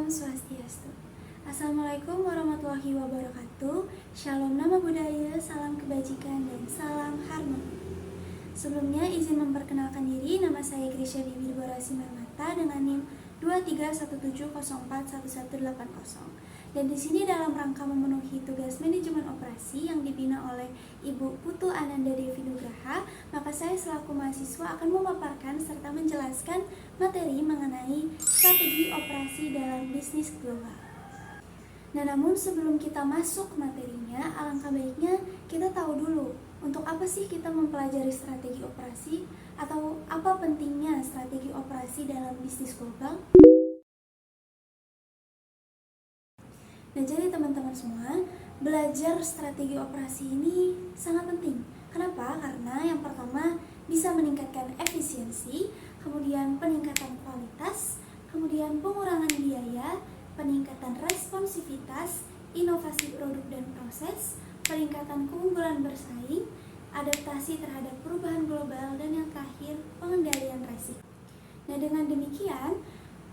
Om Swastiastu. Assalamualaikum warahmatullahi wabarakatuh. Shalom nama budaya, salam kebajikan, dan salam harmoni. Sebelumnya izin memperkenalkan diri, nama saya Grisha Bibi Deborah Simarmata dengan NIM 2317041180. Dan di sini dalam rangka memenuhi tugas manajemen operasi yang dibina oleh Ibu Putu Ananda Devi Nugraha, maka saya selaku mahasiswa akan memaparkan serta menjelaskan materi mengenai strategi operasi dalam bisnis global. Nah, namun sebelum kita masuk materinya, alangkah baiknya kita tahu dulu untuk apa sih kita mempelajari strategi operasi atau apa pentingnya strategi operasi dalam bisnis global. Nah, jadi teman-teman semua, belajar strategi operasi ini sangat penting. Kenapa? Karena yang pertama bisa meningkatkan efisiensi, kemudian peningkatan kualitas, kemudian pengurangan biaya, peningkatan responsivitas, inovasi produk dan proses, peningkatan keunggulan bersaing, adaptasi terhadap perubahan global, dan yang terakhir, pengendalian risiko. Nah, dengan demikian,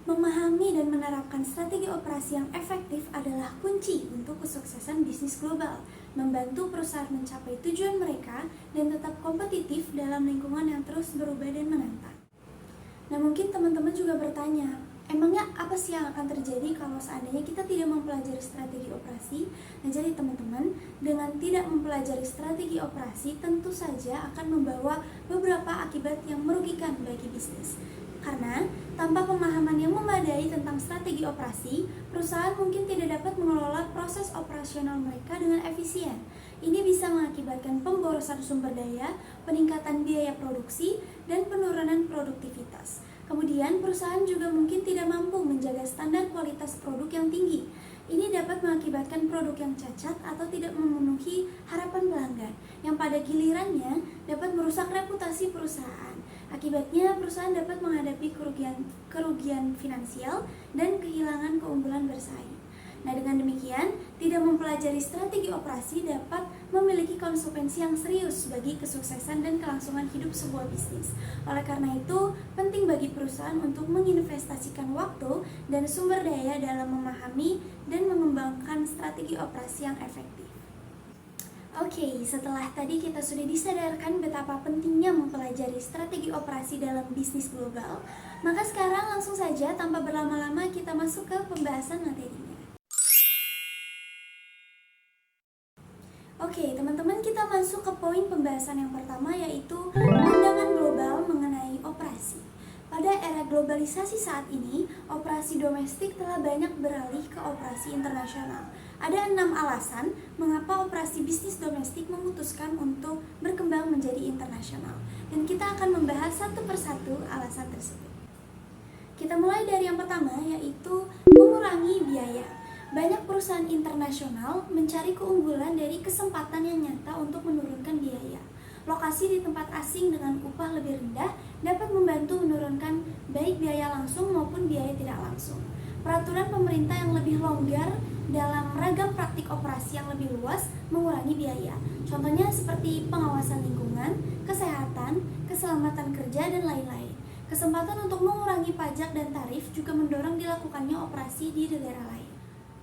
memahami dan menerapkan strategi operasi yang efektif adalah kunci untuk kesuksesan bisnis global, membantu perusahaan mencapai tujuan mereka dan tetap kompetitif dalam lingkungan yang terus berubah dan menantang. Nah, mungkin teman-teman juga bertanya, emangnya apa sih yang akan terjadi kalau seandainya kita tidak mempelajari strategi operasi? Nah, jadi teman-teman, dengan tidak mempelajari strategi operasi tentu saja akan membawa beberapa akibat yang merugikan bagi bisnis. Karena tanpa pemahaman yang memadai tentang strategi operasi, perusahaan mungkin tidak dapat mengelola proses operasional mereka dengan efisien. Ini bisa mengakibatkan pemborosan sumber daya, peningkatan biaya produksi, dan penurunan produktivitas. Kemudian, perusahaan juga mungkin tidak mampu menjaga standar kualitas produk yang tinggi. Ini dapat mengakibatkan produk yang cacat atau tidak memenuhi harapan pelanggan, yang pada gilirannya dapat merusak reputasi perusahaan. Akibatnya, perusahaan dapat menghadapi kerugian finansial dan kehilangan keunggulan bersaing. Nah, dengan demikian, tidak mempelajari strategi operasi dapat memiliki konsekuensi yang serius bagi kesuksesan dan kelangsungan hidup sebuah bisnis. Oleh karena itu, penting bagi perusahaan untuk menginvestasikan waktu dan sumber daya dalam memahami dan mengembangkan strategi operasi yang efektif. Oke, setelah tadi kita sudah disadarkan betapa pentingnya mempelajari strategi operasi dalam bisnis global, maka sekarang langsung saja tanpa berlama-lama kita masuk ke pembahasan materinya. Oke, teman-teman, kita masuk ke poin pembahasan yang pertama, yaitu pandangan global mengenai operasi. Pada era globalisasi saat ini, operasi domestik telah banyak beralih ke operasi internasional. Ada 6 alasan mengapa operasi bisnis domestik memutuskan untuk berkembang menjadi internasional. Dan kita akan membahas satu persatu alasan tersebut. Kita mulai dari yang pertama, yaitu mengurangi biaya. Banyak perusahaan internasional mencari keunggulan dari kesempatan yang nyata untuk menurunkan biaya. Lokasi di tempat asing dengan upah lebih rendah dapat membantu menurunkan baik biaya langsung maupun biaya tidak langsung. Peraturan pemerintah yang lebih longgar dalam ragam praktik operasi yang lebih luas mengurangi biaya. Contohnya seperti pengawasan lingkungan, kesehatan, keselamatan kerja, dan lain-lain. Kesempatan untuk mengurangi pajak dan tarif juga mendorong dilakukannya operasi di negara lain.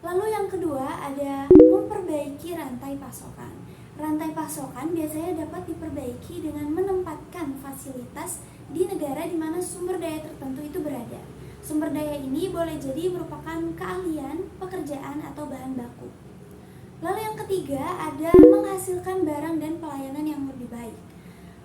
Lalu yang kedua ada memperbaiki rantai pasokan. Rantai pasokan biasanya dapat diperbaiki dengan menempatkan fasilitas di negara di mana sumber daya tertentu itu berada. Sumber daya ini boleh jadi merupakan keahlian, pekerjaan, atau bahan baku. Lalu yang ketiga ada menghasilkan barang dan pelayanan yang lebih baik.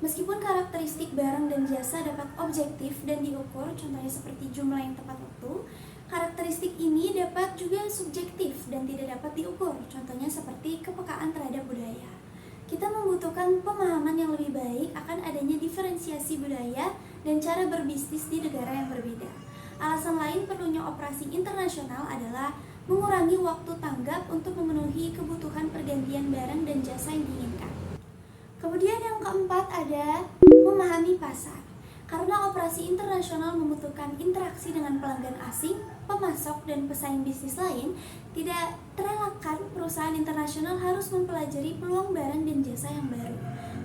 Meskipun karakteristik barang dan jasa dapat objektif dan diukur, contohnya seperti jumlah yang tepat waktu, karakteristik ini dapat juga subjektif dan tidak dapat diukur, contohnya seperti kepekaan terhadap budaya. Kita membutuhkan pemahaman yang lebih baik akan adanya diferensiasi budaya dan cara berbisnis di negara yang berbeda. Alasan lain perlunya operasi internasional adalah mengurangi waktu tanggap untuk memenuhi kebutuhan pergantian barang dan jasa yang diinginkan. Kemudian yang keempat ada memahami pasar. Karena operasi internasional membutuhkan interaksi dengan pelanggan asing, pemasok, dan pesaing bisnis lain, tidak terelakkan perusahaan internasional harus mempelajari peluang barang dan jasa yang baru.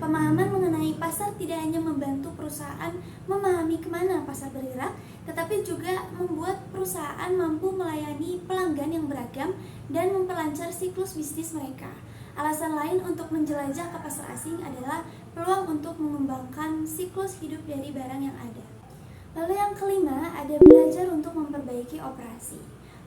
Pemahaman mengenai pasar tidak hanya membantu perusahaan memahami kemana pasar bergerak, tetapi juga membuat perusahaan mampu melayani pelanggan yang beragam dan memperlancar siklus bisnis mereka. Alasan lain untuk menjelajah ke pasar asing adalah peluang untuk mengembangkan siklus hidup dari barang yang ada. Lalu yang kelima, ada belajar untuk memperbaiki operasi.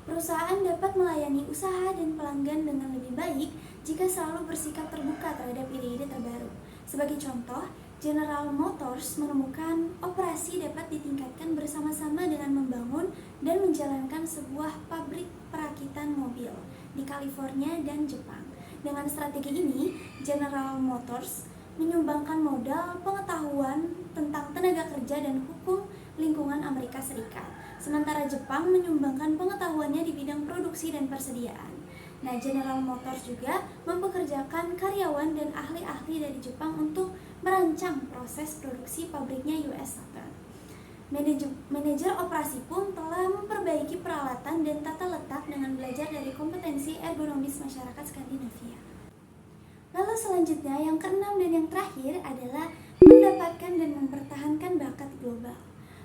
Perusahaan dapat melayani usaha dan pelanggan dengan lebih baik jika selalu bersikap terbuka terhadap ide-ide terbaru. Sebagai contoh, General Motors menemukan operasi dapat ditingkatkan bersama-sama dengan membangun dan menjalankan sebuah pabrik perakitan mobil di California dan Jepang. Dengan strategi ini, General Motors menyumbangkan modal, pengetahuan tentang tenaga kerja dan hukum lingkungan Amerika Serikat. Sementara Jepang menyumbangkan pengetahuannya di bidang produksi dan persediaan. Nah, General Motors juga mempekerjakan karyawan dan ahli-ahli dari Jepang untuk merancang proses produksi pabriknya US Saturn. Manajer operasi pun telah memperbaiki peralatan dan tata letak dengan belajar dari kompetensi ergonomis masyarakat Skandinavia. Lalu selanjutnya, yang keenam dan yang terakhir adalah mendapatkan dan mempertahankan bakat global.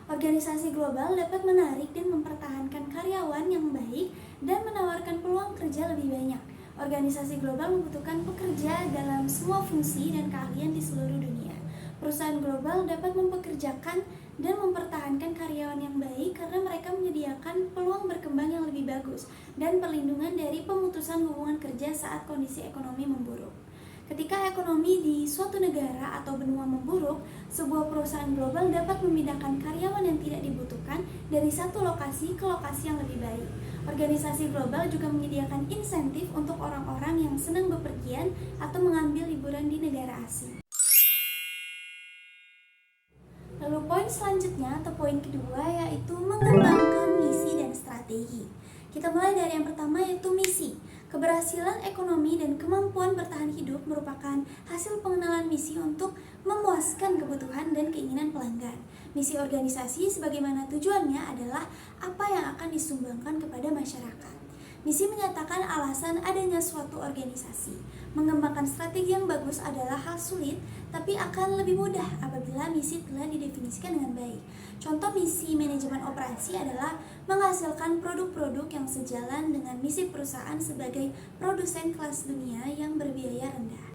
Organisasi global dapat menarik dan mempertahankan karyawan yang baik dan menawarkan peluang kerja lebih banyak. Organisasi global membutuhkan pekerja dalam semua fungsi dan keahlian di seluruh dunia. Perusahaan global dapat mempekerjakan dan mempertahankan karyawan yang baik karena mereka menyediakan peluang berkembang yang lebih bagus dan perlindungan dari pemutusan hubungan kerja saat kondisi ekonomi memburuk. Ketika ekonomi di suatu negara atau benua memburuk, sebuah perusahaan global dapat memindahkan karyawan yang tidak dibutuhkan dari satu lokasi ke lokasi yang lebih baik. Organisasi global juga menyediakan insentif untuk orang-orang yang senang bepergian atau mengambil liburan di negara asing. Lalu poin selanjutnya atau poin kedua yaitu mengembangkan misi dan strategi. Kita mulai dari yang pertama yaitu misi. Keberhasilan ekonomi dan kemampuan bertahan hidup merupakan hasil pengenalan misi untuk memuaskan kebutuhan dan keinginan pelanggan. Misi organisasi sebagaimana tujuannya adalah apa yang akan disumbangkan kepada masyarakat. Misi menyatakan alasan adanya suatu organisasi. Mengembangkan strategi yang bagus adalah hal sulit, tapi akan lebih mudah apabila misi telah didefinisikan dengan baik. Contoh misi manajemen operasi adalah menghasilkan produk-produk yang sejalan dengan misi perusahaan sebagai produsen kelas dunia yang berbiaya rendah.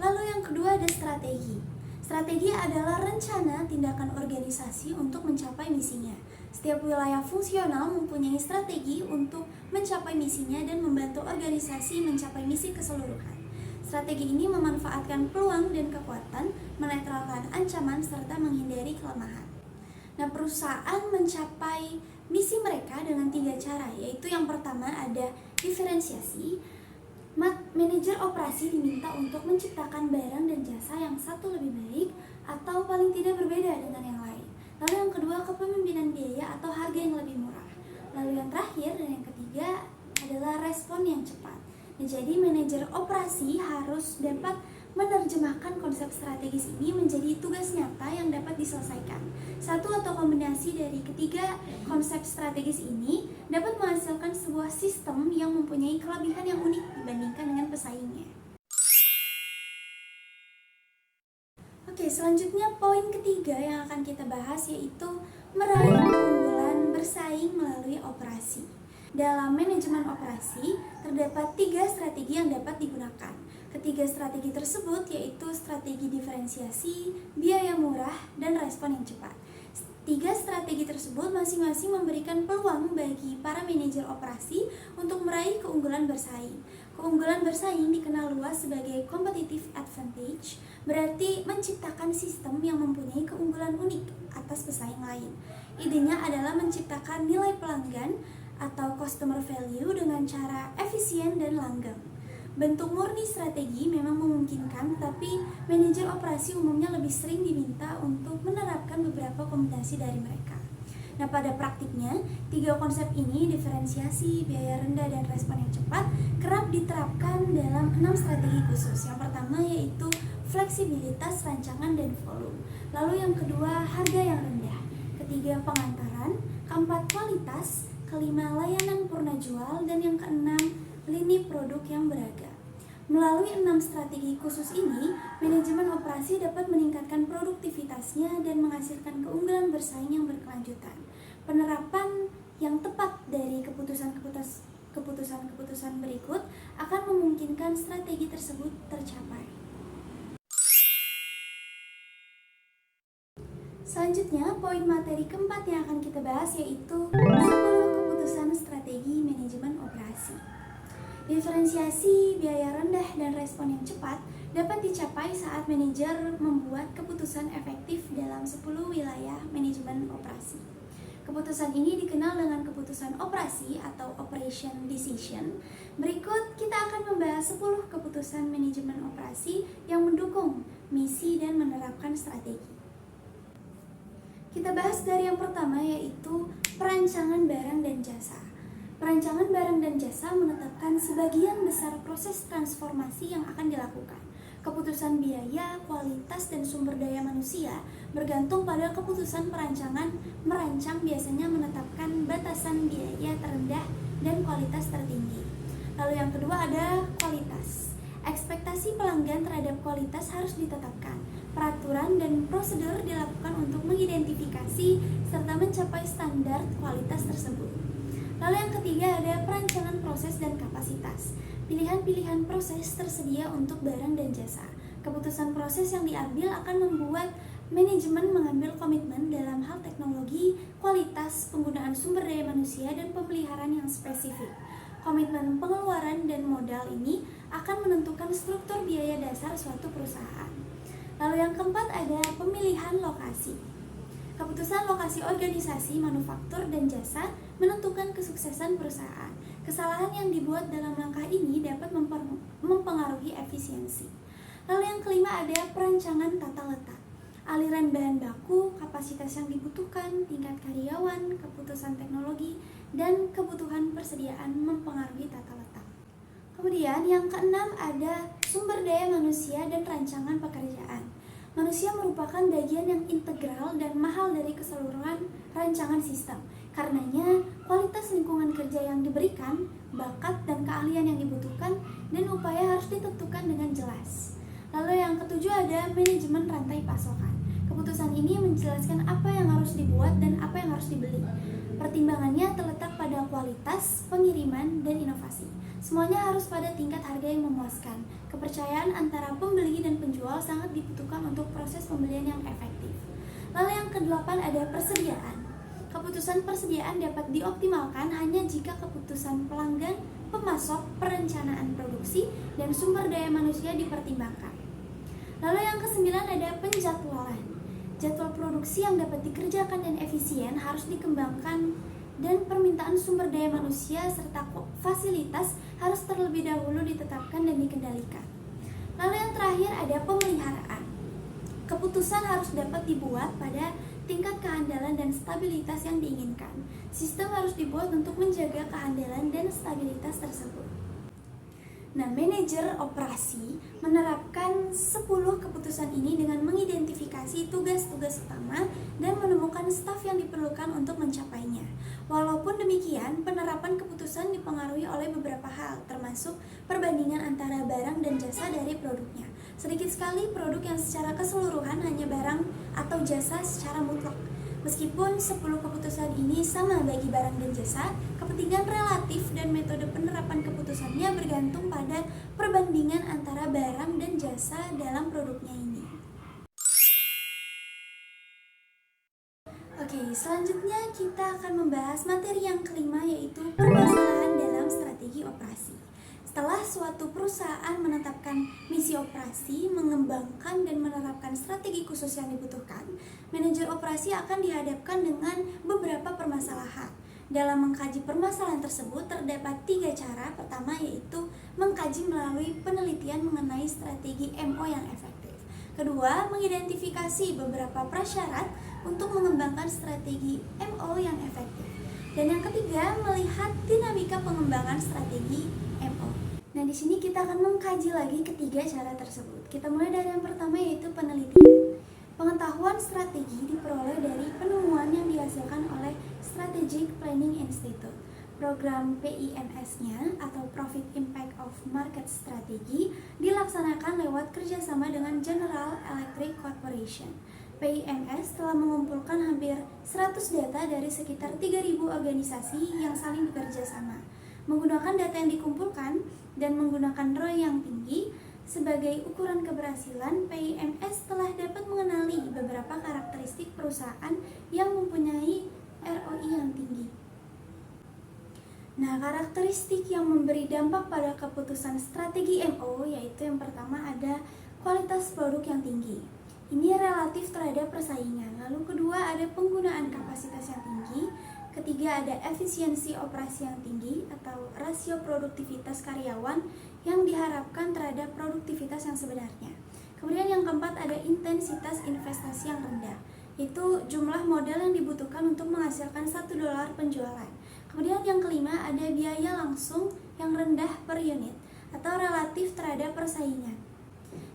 Lalu yang kedua ada strategi. Strategi adalah rencana tindakan organisasi untuk mencapai misinya. Setiap wilayah fungsional mempunyai strategi untuk mencapai misinya dan membantu organisasi mencapai misi keseluruhan. Strategi ini memanfaatkan peluang dan kekuatan, menetralkan ancaman, serta menghindari kelemahan. Nah, perusahaan mencapai misi mereka dengan 3 cara, yaitu yang pertama ada diferensiasi. Manajer operasi diminta untuk menciptakan barang dan jasa yang satu lebih baik atau paling tidak berbeda dengan yang lain. Lalu yang kedua, kepemimpinan biaya atau harga yang lebih murah. Lalu yang terakhir dan yang ketiga adalah respon yang cepat. Nah, jadi manajer operasi harus dapat menerjemahkan konsep strategis ini menjadi tugas nyata yang dapat diselesaikan. Satu atau kombinasi dari ketiga konsep strategis ini dapat menghasilkan sebuah sistem yang mempunyai kelebihan yang unik dibandingkan dengan pesaingnya. Oke, selanjutnya poin ketiga yang akan kita bahas yaitu meraih keunggulan bersaing melalui operasi. Dalam manajemen operasi, terdapat 3 strategi yang dapat digunakan. Ketiga strategi tersebut yaitu strategi diferensiasi, biaya murah, dan respon yang cepat. 3 strategi tersebut masing-masing memberikan peluang bagi para manajer operasi untuk meraih keunggulan bersaing. Keunggulan bersaing dikenal luas sebagai competitive advantage, berarti menciptakan sistem yang mempunyai keunggulan unik atas pesaing lain. Idenya adalah menciptakan nilai pelanggan atau customer value dengan cara efisien dan langgeng. Bentuk murni strategi memang memungkinkan, tapi manajer operasi umumnya lebih sering diminta untuk menerapkan beberapa kombinasi dari mereka. Nah, pada praktiknya, 3 konsep ini, diferensiasi, biaya rendah, dan respon yang cepat, kerap diterapkan dalam 6 strategi khusus. Yang pertama yaitu fleksibilitas, rancangan, dan volume. Lalu yang kedua, harga yang rendah. Ketiga, pengantaran. Keempat, kualitas. Kelima, layanan purna jual. Dan yang keenam, lini produk yang beragam. Melalui 6 strategi khusus ini, manajemen operasi dapat meningkatkan produktivitasnya dan menghasilkan keunggulan bersaing yang berkelanjutan. Penerapan yang tepat dari keputusan berikut akan memungkinkan strategi tersebut tercapai. Selanjutnya, poin materi keempat yang akan kita bahas yaitu 10 keputusan strategi manajemen operasi. Diferensiasi, biaya rendah, dan respon yang cepat dapat dicapai saat manajer membuat keputusan efektif dalam 10 wilayah manajemen operasi. Keputusan ini dikenal dengan keputusan operasi atau operation decision. Berikut kita akan membahas 10 keputusan manajemen operasi yang mendukung misi dan menerapkan strategi. Kita bahas dari yang pertama yaitu perancangan barang dan jasa. Perancangan barang dan jasa menetapkan sebagian besar proses transformasi yang akan dilakukan. Keputusan biaya, kualitas, dan sumber daya manusia bergantung pada keputusan perancangan. Merancang biasanya menetapkan batasan biaya terendah dan kualitas tertinggi. Lalu yang kedua ada kualitas. Ekspektasi pelanggan terhadap kualitas harus ditetapkan. Peraturan dan prosedur dilakukan untuk mengidentifikasi serta mencapai standar kualitas tersebut. Lalu yang ketiga ada perancangan proses dan kapasitas. Pilihan-pilihan proses tersedia untuk barang dan jasa. Keputusan proses yang diambil akan membuat manajemen mengambil komitmen dalam hal teknologi, kualitas, penggunaan sumber daya manusia, dan pemeliharaan yang spesifik. Komitmen pengeluaran dan modal ini akan menentukan struktur biaya dasar suatu perusahaan. Lalu yang keempat ada pemilihan lokasi. Keputusan lokasi organisasi, manufaktur, dan jasa menentukan kesuksesan perusahaan. Kesalahan yang dibuat dalam langkah ini dapat mempengaruhi efisiensi. Lalu yang kelima ada perancangan tata letak. Aliran bahan baku, kapasitas yang dibutuhkan, tingkat karyawan, keputusan teknologi, dan kebutuhan persediaan mempengaruhi tata letak. Kemudian yang keenam ada sumber daya manusia dan rancangan pekerjaan. Manusia merupakan bagian yang integral dan mahal dari keseluruhan rancangan sistem. Karenanya, kualitas lingkungan kerja yang diberikan, bakat dan keahlian yang dibutuhkan, dan upaya harus ditentukan dengan jelas. Lalu yang ketujuh ada manajemen rantai pasokan. Keputusan ini menjelaskan apa yang harus dibuat dan apa yang harus dibeli. Pertimbangannya terletak pada kualitas, pengiriman, dan inovasi. Semuanya harus pada tingkat harga yang memuaskan. Kepercayaan antara pembeli dan penjual sangat dibutuhkan untuk proses pembelian yang efektif. Lalu yang kedelapan ada persediaan. Keputusan persediaan dapat dioptimalkan hanya jika keputusan pelanggan, pemasok, perencanaan produksi, dan sumber daya manusia dipertimbangkan. Lalu yang kesembilan ada penjadwalan. Jadwal produksi yang dapat dikerjakan dan efisien harus dikembangkan dan permintaan sumber daya manusia serta fasilitas harus terlebih dahulu ditetapkan dan dikendalikan. Lalu yang terakhir ada pemeliharaan. Keputusan harus dapat dibuat pada tingkat kehandalan dan stabilitas yang diinginkan. Sistem harus dibuat untuk menjaga kehandalan dan stabilitas tersebut. Nah, manajer operasi menerapkan 10 keputusan ini dengan mengidentifikasi tugas-tugas utama dan menemukan staf yang diperlukan untuk mencapainya. Walaupun demikian, penerapan keputusan dipengaruhi oleh beberapa hal, termasuk perbandingan antara barang dan jasa dari produknya. Sedikit sekali produk yang secara keseluruhan hanya barang atau jasa secara mutlak. Meskipun 10 keputusan ini sama bagi barang dan jasa, kepentingan relatif dan metode penerapan keputusannya bergantung pada perbandingan antara barang dan jasa dalam produknya ini. Oke, selanjutnya kita akan membahas materi yang kelima yaitu permasalahan dalam strategi operasi. Setelah suatu perusahaan menetapkan misi operasi, mengembangkan dan menerapkan strategi khusus yang dibutuhkan, manajer operasi akan dihadapkan dengan beberapa permasalahan. Dalam mengkaji permasalahan tersebut terdapat 3 cara. Pertama yaitu mengkaji melalui penelitian mengenai strategi MO yang efektif. Kedua, mengidentifikasi beberapa prasyarat untuk mengembangkan strategi MO yang efektif. Dan yang ketiga, melihat dinamika pengembangan strategi MO. Nah, di sini kita akan mengkaji lagi ketiga cara tersebut. Kita mulai dari yang pertama yaitu penelitian. Pengetahuan strategi diperoleh dari penemuan yang dihasilkan oleh Strategic Planning Institute. Program PIMS-nya atau Profit Impact of Market Strategy dilaksanakan lewat kerjasama dengan General Electric Corporation. PIMS telah mengumpulkan hampir 100 data dari sekitar 3.000 organisasi yang saling bekerja sama. Menggunakan data yang dikumpulkan dan menggunakan ROI yang tinggi sebagai ukuran keberhasilan, PIMS telah dapat mengenali beberapa karakteristik perusahaan yang mempunyai ROI yang tinggi. Nah, karakteristik yang memberi dampak pada keputusan strategi MO yaitu yang pertama ada kualitas produk yang tinggi. Ini relatif terhadap persaingan. Lalu kedua ada penggunaan kapasitas yang tinggi. Ketiga ada efisiensi operasi yang tinggi atau rasio produktivitas karyawan yang diharapkan terhadap produktivitas yang sebenarnya. Kemudian yang keempat ada intensitas investasi yang rendah, yaitu jumlah modal yang dibutuhkan untuk menghasilkan $1 penjualan. Kemudian yang kelima ada biaya langsung yang rendah per unit atau relatif terhadap persaingan.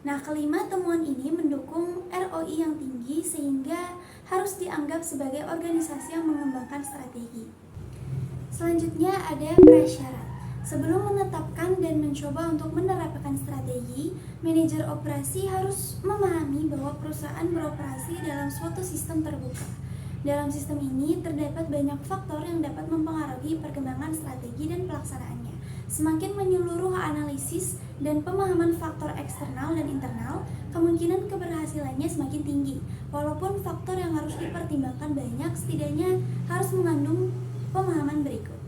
Nah, kelima temuan ini mendukung ROI yang tinggi sehingga harus dianggap sebagai organisasi yang mengembangkan strategi. Selanjutnya ada prasyarat. Sebelum menetapkan dan mencoba untuk menerapkan strategi, manajer operasi harus memahami bahwa perusahaan beroperasi dalam suatu sistem terbuka. Dalam sistem ini terdapat banyak faktor yang dapat mempengaruhi perkembangan strategi dan pelaksanaannya. Semakin menyeluruh analisis dan pemahaman faktor eksternal dan internal, kemungkinan keberhasilannya semakin tinggi. Walaupun faktor yang harus dipertimbangkan banyak, setidaknya harus mengandung pemahaman berikut.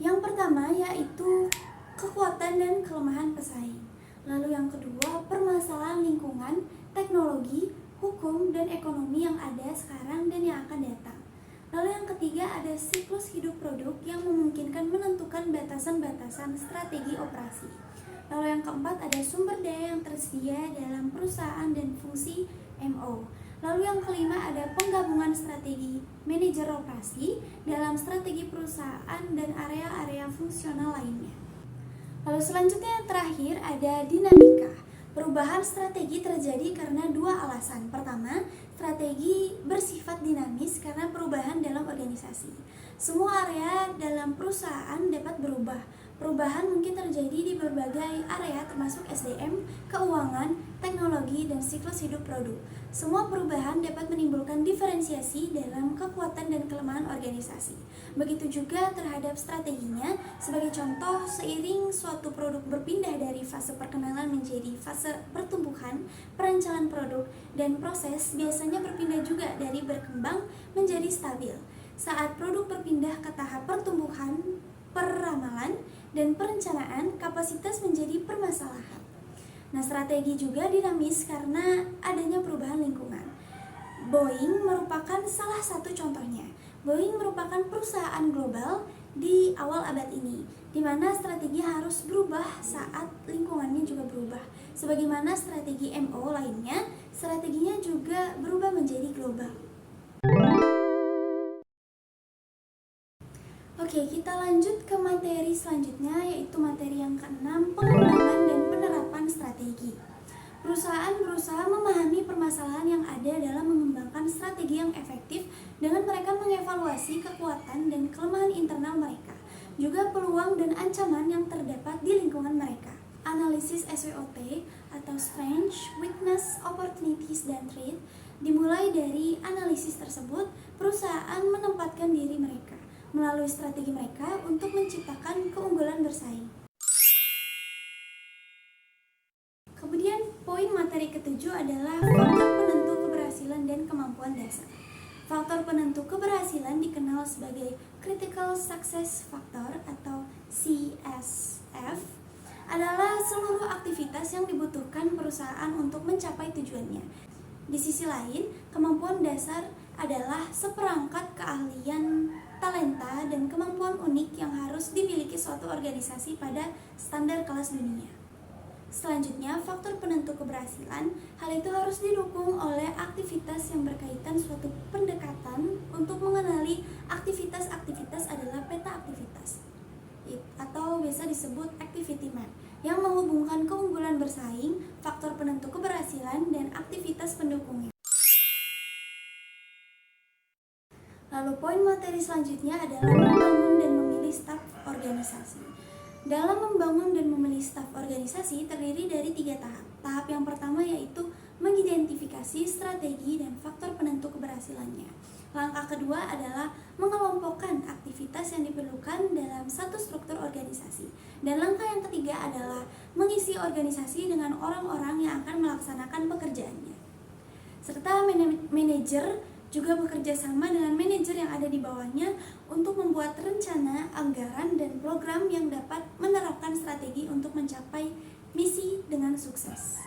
Yang pertama yaitu kekuatan dan kelemahan pesaing. Lalu yang kedua, permasalahan lingkungan, teknologi, hukum, dan ekonomi yang ada sekarang dan yang akan datang. Lalu yang ketiga ada siklus hidup produk yang memungkinkan menentukan batasan-batasan strategi operasi. Lalu yang keempat ada sumber daya yang tersedia dalam perusahaan dan fungsi MO. Lalu yang kelima ada penggabungan strategi manajer operasi dalam strategi perusahaan dan area-area fungsional lainnya. Lalu selanjutnya yang terakhir ada dinamika. Perubahan strategi terjadi karena dua alasan. Pertama, strategi bersifat dinamis karena perubahan dalam organisasi. Semua area dalam perusahaan dapat berubah. Perubahan mungkin terjadi di berbagai area termasuk SDM, keuangan, teknologi, dan siklus hidup produk. Semua perubahan dapat menimbulkan diferensiasi dalam kekuatan dan kelemahan organisasi. Begitu juga terhadap strateginya. Sebagai contoh, seiring suatu produk berpindah dari fase perkenalan menjadi fase pertumbuhan, perancangan produk, dan proses biasanya berpindah juga dari berkembang menjadi stabil. Saat produk berpindah ke tahap pertumbuhan, peramalan, dan perencanaan, kapasitas menjadi permasalahan. Nah, strategi juga dinamis karena adanya perubahan lingkungan. Boeing merupakan salah satu contohnya. Boeing merupakan perusahaan global di awal abad ini, di mana strategi harus berubah saat lingkungannya juga berubah. Sebagaimana strategi MO lainnya, strateginya juga berubah menjadi global. Oke, kita lanjut ke materi selanjutnya, yaitu materi yang ke-6, pengembangan dan penerapan strategi. Perusahaan berusaha memahami permasalahan yang ada dalam mengembangkan strategi yang efektif dengan mereka mengevaluasi kekuatan dan kelemahan internal mereka, juga peluang dan ancaman yang terdapat di lingkungan mereka. Analisis SWOT atau Strengths, Weakness, Opportunities, dan Threat dimulai dari analisis tersebut. Perusahaan menempatkan diri mereka melalui strategi mereka untuk menciptakan keunggulan bersaing. Kemudian poin materi ke-7 adalah faktor penentu keberhasilan dan kemampuan dasar. Faktor penentu keberhasilan dikenal sebagai Critical Success Factor atau CSF, adalah seluruh aktivitas yang dibutuhkan perusahaan untuk mencapai tujuannya. Di sisi lain, kemampuan dasar adalah seperangkat keahlian, talenta, dan kemampuan unik yang harus dimiliki suatu organisasi pada standar kelas dunia. Selanjutnya, faktor penentu keberhasilan, hal itu harus didukung oleh aktivitas yang berkaitan suatu pendekatan untuk mengenali aktivitas-aktivitas adalah peta aktivitas atau biasa disebut activity map yang menghubungkan keunggulan bersaing, faktor penentu keberhasilan, dan aktivitas pendukungnya. Lalu poin materi selanjutnya adalah membangun dan memilih staf organisasi. Dalam membangun dan memilih staf organisasi terdiri dari 3 tahap. Tahap yang pertama yaitu mengidentifikasi strategi dan faktor penentu keberhasilannya. Langkah kedua adalah mengelompokkan aktivitas yang diperlukan dalam satu struktur organisasi. Dan langkah yang ketiga adalah mengisi organisasi dengan orang-orang yang akan melaksanakan pekerjaannya. Serta manajer juga bekerja sama dengan manajer yang ada di bawahnya untuk membuat rencana, anggaran, dan program yang dapat menerapkan strategi untuk mencapai misi dengan sukses.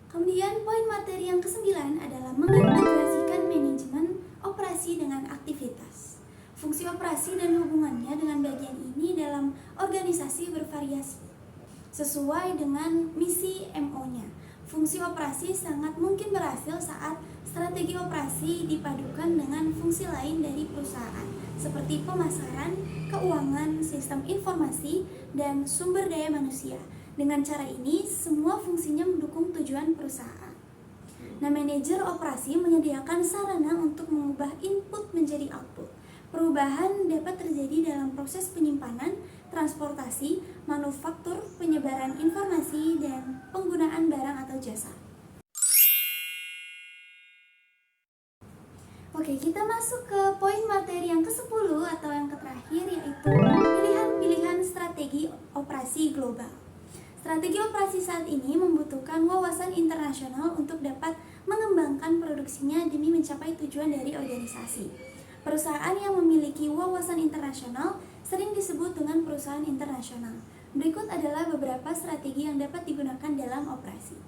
Kemudian poin materi yang ke-9 adalah mengintegrasikan manajemen operasi dengan aktivitas. Fungsi operasi dan hubungannya dengan bagian ini dalam organisasi bervariasi sesuai dengan misi MO-nya. Fungsi operasi sangat mungkin berhasil saat strategi operasi dipadukan dengan fungsi lain dari perusahaan seperti pemasaran, keuangan, sistem informasi, dan sumber daya manusia. Dengan cara ini, semua fungsinya mendukung tujuan perusahaan. Nah, manajer operasi menyediakan sarana untuk mengubah input menjadi output. Perubahan dapat terjadi dalam proses penyimpanan, transportasi, manufaktur, penyebaran informasi, dan penggunaan barang atau jasa. Oke, kita masuk ke poin materi yang ke-10 atau yang terakhir, yaitu pilihan-pilihan strategi operasi global. Strategi operasi saat ini membutuhkan wawasan internasional untuk dapat mengembangkan produksinya demi mencapai tujuan dari organisasi. Perusahaan yang memiliki wawasan internasional sering disebut dengan perusahaan internasional. Berikut adalah beberapa strategi yang dapat digunakan dalam operasi.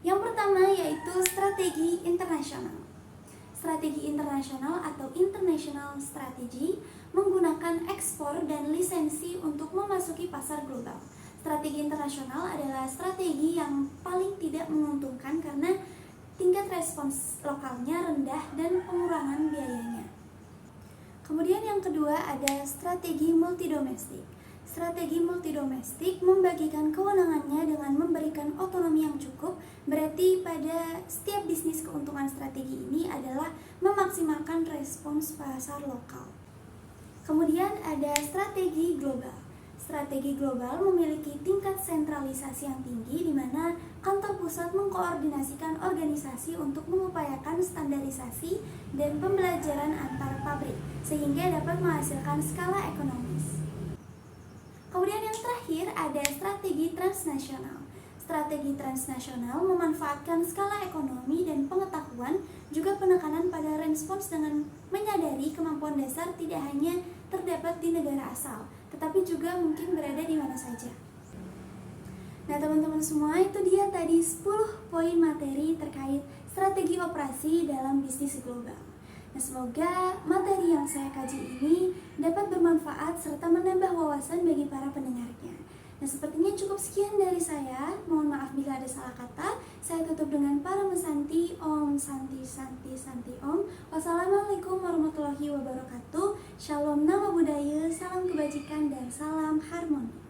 Yang pertama yaitu strategi internasional. Strategi internasional atau international strategy menggunakan ekspor dan lisensi untuk memasuki pasar global. Strategi internasional adalah strategi yang paling tidak menguntungkan karena tingkat respons lokalnya rendah dan pengurangan biayanya. Kemudian yang kedua ada strategi multidomestik. Strategi multidomestik membagikan kewenangannya dengan memberikan otonomi yang cukup, berarti pada setiap bisnis keuntungan strategi ini adalah memaksimalkan respons pasar lokal. Kemudian ada strategi global. Strategi global memiliki tingkat sentralisasi yang tinggi di mana kantor pusat mengkoordinasikan organisasi untuk mengupayakan standarisasi dan pembelajaran antar pabrik sehingga dapat menghasilkan skala ekonomis. Kemudian yang terakhir ada strategi transnasional. Strategi transnasional memanfaatkan skala ekonomi dan pengetahuan, juga penekanan pada respons dengan menyadari kemampuan dasar tidak hanya terdapat di negara asal, tetapi juga mungkin berada di mana saja. Nah teman-teman semua, itu dia tadi 10 poin materi terkait strategi operasi dalam bisnis global. Nah, semoga materi yang saya kaji ini dapat bermanfaat serta menambah wawasan bagi para pendengarnya. Nah, sepertinya cukup sekian dari saya. Mohon maaf bila ada salah kata. Saya tutup dengan Paramu Santi, Om Santi Santi Santi Om. Wassalamualaikum warahmatullahi wabarakatuh. Shalom nama budaya, salam kebajikan, dan salam harmoni.